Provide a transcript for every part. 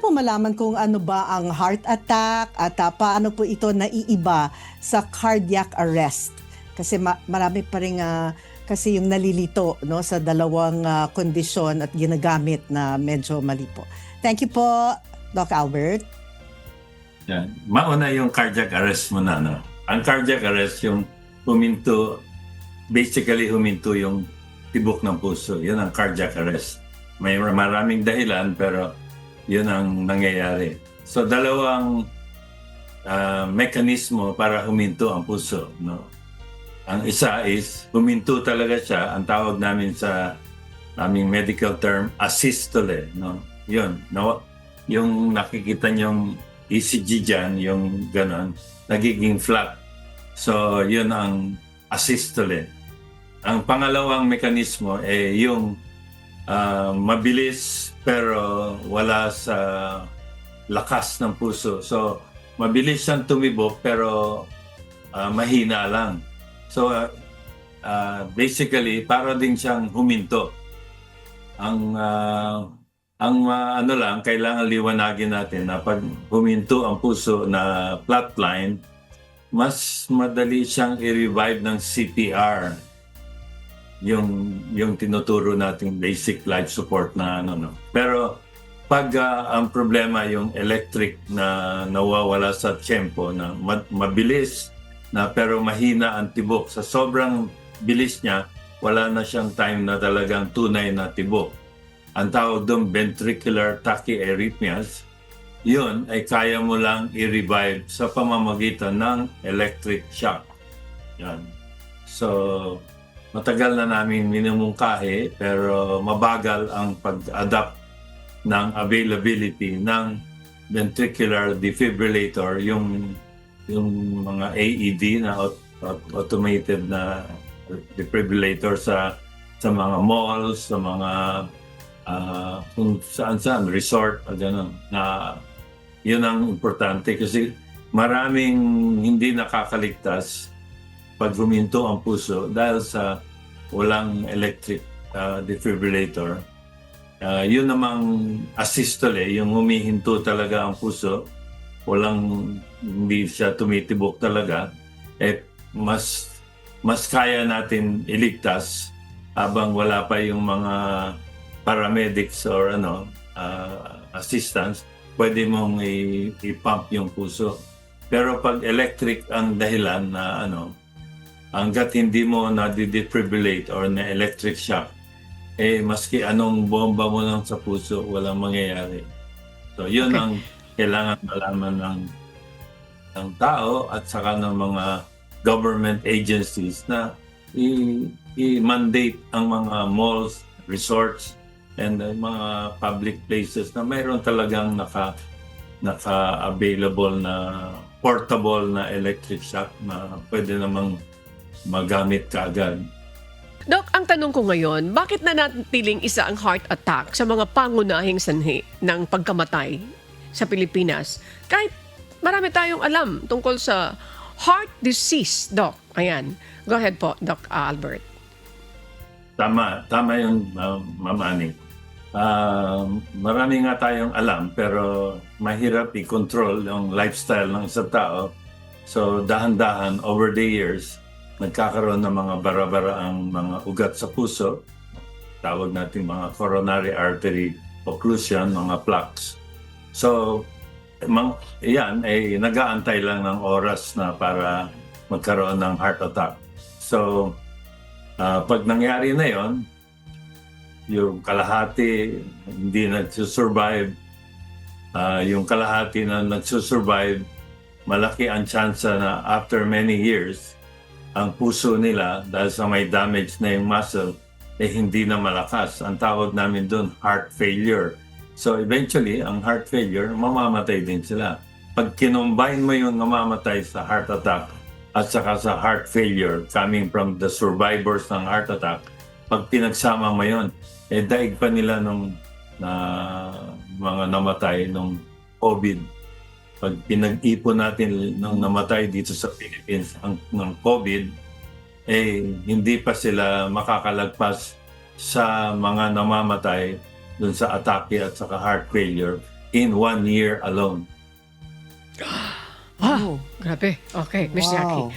po malaman kung ano ba ang heart attack at paano po ito naiiba sa cardiac arrest? Kasi marami pa rin kasi yung nalilito no, sa dalawang kondisyon at ginagamit na medyo mali po. Thank you po, Doc Albert. Yan. Mauna yung cardiac arrest muna. No? Ang cardiac arrest, yung basically huminto yung tibok ng puso. Yun ang cardiac arrest. May maraming dahilan pero yun ang nangyayari. So dalawang mekanismo para huminto ang puso. No? Ang isa is huminto talaga siya. Ang tawag namin sa aming medical term, asystole. No? Yun. No? Yung nakikita niyong ECG dyan, yung ganon, nagiging flat. So yun ang asystole. Ang pangalawang mekanismo yung mabilis pero wala sa lakas ng puso. So, mabilis siyang tumibok pero mahina lang. So, basically, para din siyang huminto. Ano lang, kailangan liwanagin natin na pag huminto ang puso na flatline, mas madali siyang i-revive ng CPR. Yung tinuturo nating basic life support na no. Pero pag ang problema yung electric na nawawala sa tiyempo na mabilis na pero mahina ang tibok, sa sobrang bilis niya wala na siyang time na talagang tunay na tibok. Ang tawag doon ventricular tachyarrhythmias, yun ay kaya mo lang i-revive sa pamamagitan ng electric shock. Yan. So matagal na namin minumungkahi pero mabagal ang pag-adapt ng availability ng ventricular defibrillator, yung mga AED na automated na defibrillator sa mga malls, sa mga kung saan resort o gano'n. Na yun ang importante kasi maraming hindi nakakaligtas pag huminto ang puso dahil sa walang electric defibrillator. Yun namang asystole, yung humihinto talaga ang puso, hindi siya tumitibok talaga, mas kaya natin iligtas habang wala pa yung mga paramedics or assistance, pwede mong i-pump yung puso. Pero pag electric ang dahilan na hanggat hindi mo na-defibrillate or na-electric shock, maski anong bomba mo lang sa puso, walang mangyayari. So, yun ang kailangan malaman ng tao at saka ng mga government agencies na i-mandate ang mga malls, resorts, and mga public places na mayroon talagang naka-available na portable na electric shock na pwede namang magamit kaagad. Doc, ang tanong ko ngayon, bakit nanatiling isa ang heart attack sa mga pangunahing sanhi ng pagkamatay sa Pilipinas? Kahit marami tayong alam tungkol sa heart disease, Doc. Ayan. Go ahead po, Doc Albert. Tama yung mamani. Marami nga tayong alam pero mahirap i-control yung lifestyle ng isang tao. So dahan-dahan over the years, nagkakaroon ng mga bara-baraang mga ugat sa puso. Tawag natin mga coronary artery occlusion, mga plaques. So, yan ay nag-aantay lang ng oras na para magkaroon ng heart attack. So, pag nangyari na yon, yung kalahati hindi nagsusurvive, yung kalahati na nagsusurvive, malaki ang chance na after many years, ang puso nila, dahil sa may damage na yung muscle, hindi na malakas. Ang tawag namin doon, heart failure. So eventually, ang heart failure, mamamatay din sila. Pag kinombine mo yung mamamatay sa heart attack at saka sa heart failure coming from the survivors ng heart attack, pag pinagsama mo yun, daig pa nila nung mga namatay nung COVID. Pag pinag-ipon natin nung namatay dito sa Philippines ng COVID, hindi pa sila makakalagpas sa mga namamatay dun sa atake at saka heart failure in 1 year alone. Oh. Grabe. Okay, Miss Wow. Jackie.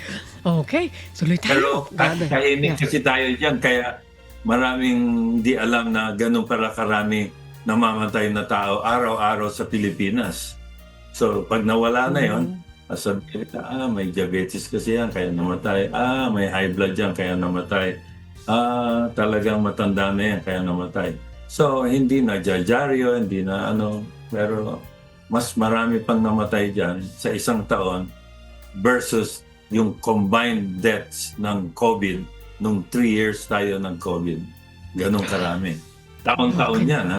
Okay, tuloy Pero tayo. Grabe. kainin Yeah. kasi tayo dyan, kaya maraming di alam na ganun pala karami namamatay na tao araw-araw sa Pilipinas. So pag nawala na yon, sabi nila, may diabetes kasi yan, kaya namatay. May high blood yan, kaya namatay. Talagang matanda na yan, kaya namatay. So hindi na jajaryo, hindi na ano, pero mas marami pang namatay dyan sa isang taon versus yung combined deaths ng COVID nung 3 years tayo ng COVID. Ganun karami. Taon-taon yan, ha?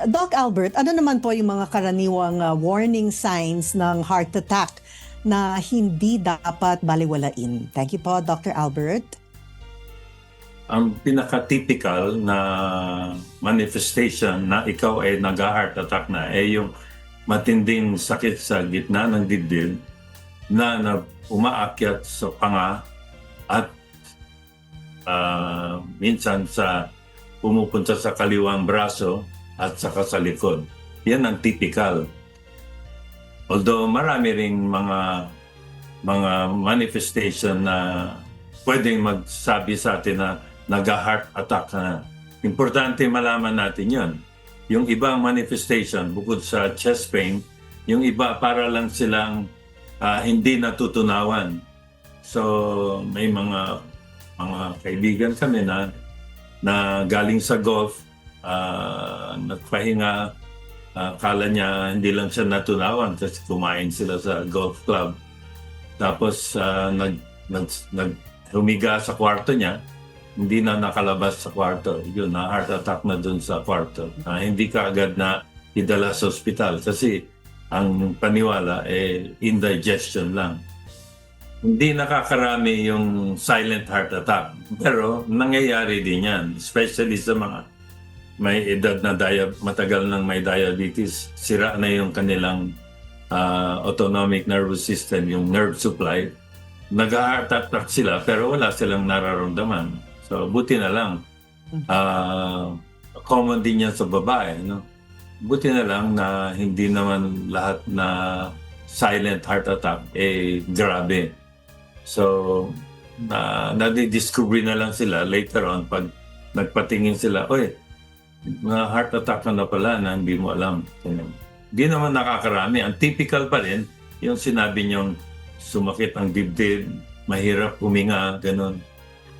Doc Albert, ano naman po yung mga karaniwang warning signs ng heart attack na hindi dapat baliwalain? Thank you po, Dr. Albert. Ang pinaka-typical na manifestation na ikaw ay nag-heart attack na ay yung matinding sakit sa gitna ng dibdib na umaakyat sa panga at minsan pumupunta sa kaliwang braso at saka sa likod. Yan ang typical. Although marami ring mga manifestation na pwedeng magsabi sa atin na nag-heart attack na. Importante malaman natin yon. Yung ibang manifestation, bukod sa chest pain, yung iba para lang silang hindi natutunawan. So may mga kaibigan kami na galing sa golf, nagpahinga, kala niya hindi lang siya natunawan kasi kumain sila sa golf club. Tapos humiga sa kwarto niya, hindi na nakalabas sa kwarto. Yun, na heart attack na dun sa kwarto. Hindi ka agad na idala sa ospital kasi ang paniwala indigestion lang. Hindi nakakarami yung silent heart attack. Pero nangyayari din yan, especially sa mga may edad na matagal nang may diabetes. Sira na yung kanilang autonomic nervous system, yung nerve supply. Nag-heart attack sila pero wala silang nararamdaman. So buti na lang. Common din yan sa babae. No? Buti na lang na hindi naman lahat na silent heart attack grabe. So nadidiscover na lang sila later on pag nagpatingin sila, na heart attack ka na pala na hindi mo alam. Hindi naman nakakarami. Ang typical pa rin, yung sinabi niyong sumakit ang dibdib, mahirap huminga, ganun.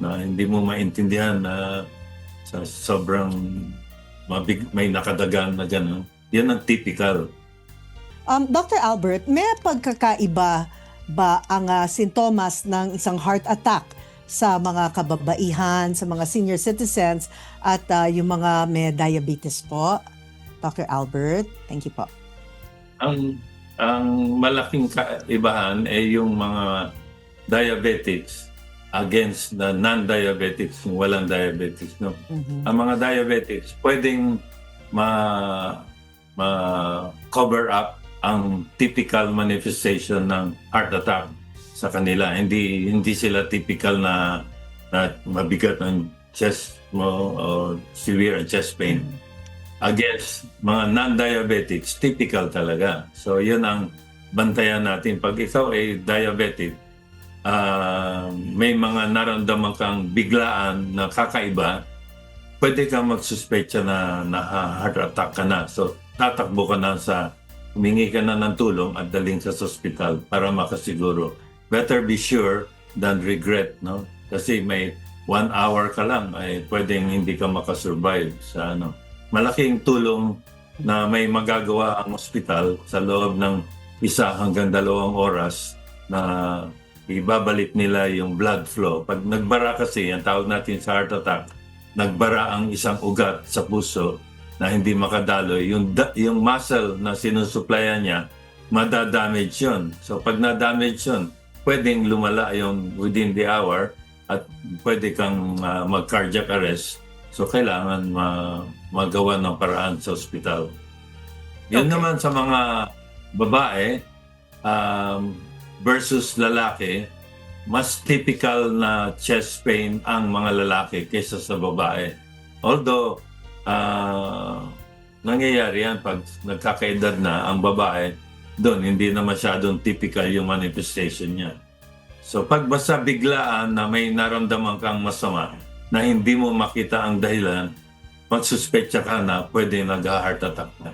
Na hindi mo maintindihan na sa sobrang may nakadagan na gano'n. Yan ang typical. Dr. Albert, may pagkakaiba ba ang sintomas ng isang heart attack sa mga kababaihan, sa mga senior citizens at yung mga may diabetes po? Dr. Albert, thank you po. Ang malaking kaibahan ay yung mga diabetics against the non-diabetics, yung walang diabetics. No? Ang mga diabetics, pwedeng ma-cover up ang typical manifestation ng heart attack sa kanila. Hindi sila typical na mabigat ang chest mo o severe chest pain. Against mga non-diabetics, typical talaga. So yun ang bantayan natin. Pag ikaw ay diabetic, may mga naramdaman kang biglaan na kakaiba, pwede kang magsuspecha na heart attack ka na. So, tatakbo ka na humingi ka na ng tulong at daling sa ospital para makasiguro. Better be sure than regret, no? Kasi may 1 hour ka lang, pwedeng hindi ka makasurvive sa Malaking tulong na may magagawa ang ospital sa loob ng 1 hanggang 2 oras na ibabalik nila yung blood flow. Pag nagbara kasi, ang tawag natin sa heart attack, nagbara ang isang ugat sa puso na hindi makadaloy. Yung muscle na sinusuplayan niya, madadamage yun. So pag na-damage yun, pwedeng lumala yung within the hour at pwede kang mag-cardiac arrest. So kailangan magawa ng paraan sa ospital. Yun naman sa mga babae, versus lalaki, mas typical na chest pain ang mga lalaki kaysa sa babae. Although, nangyayari yan pag nagkakaedad na ang babae, doon hindi na masyadong typical yung manifestation niya. So pag basta biglaan na may naramdaman kang masama na hindi mo makita ang dahilan, magsuspetsa ka na pwede nag-heart attack na.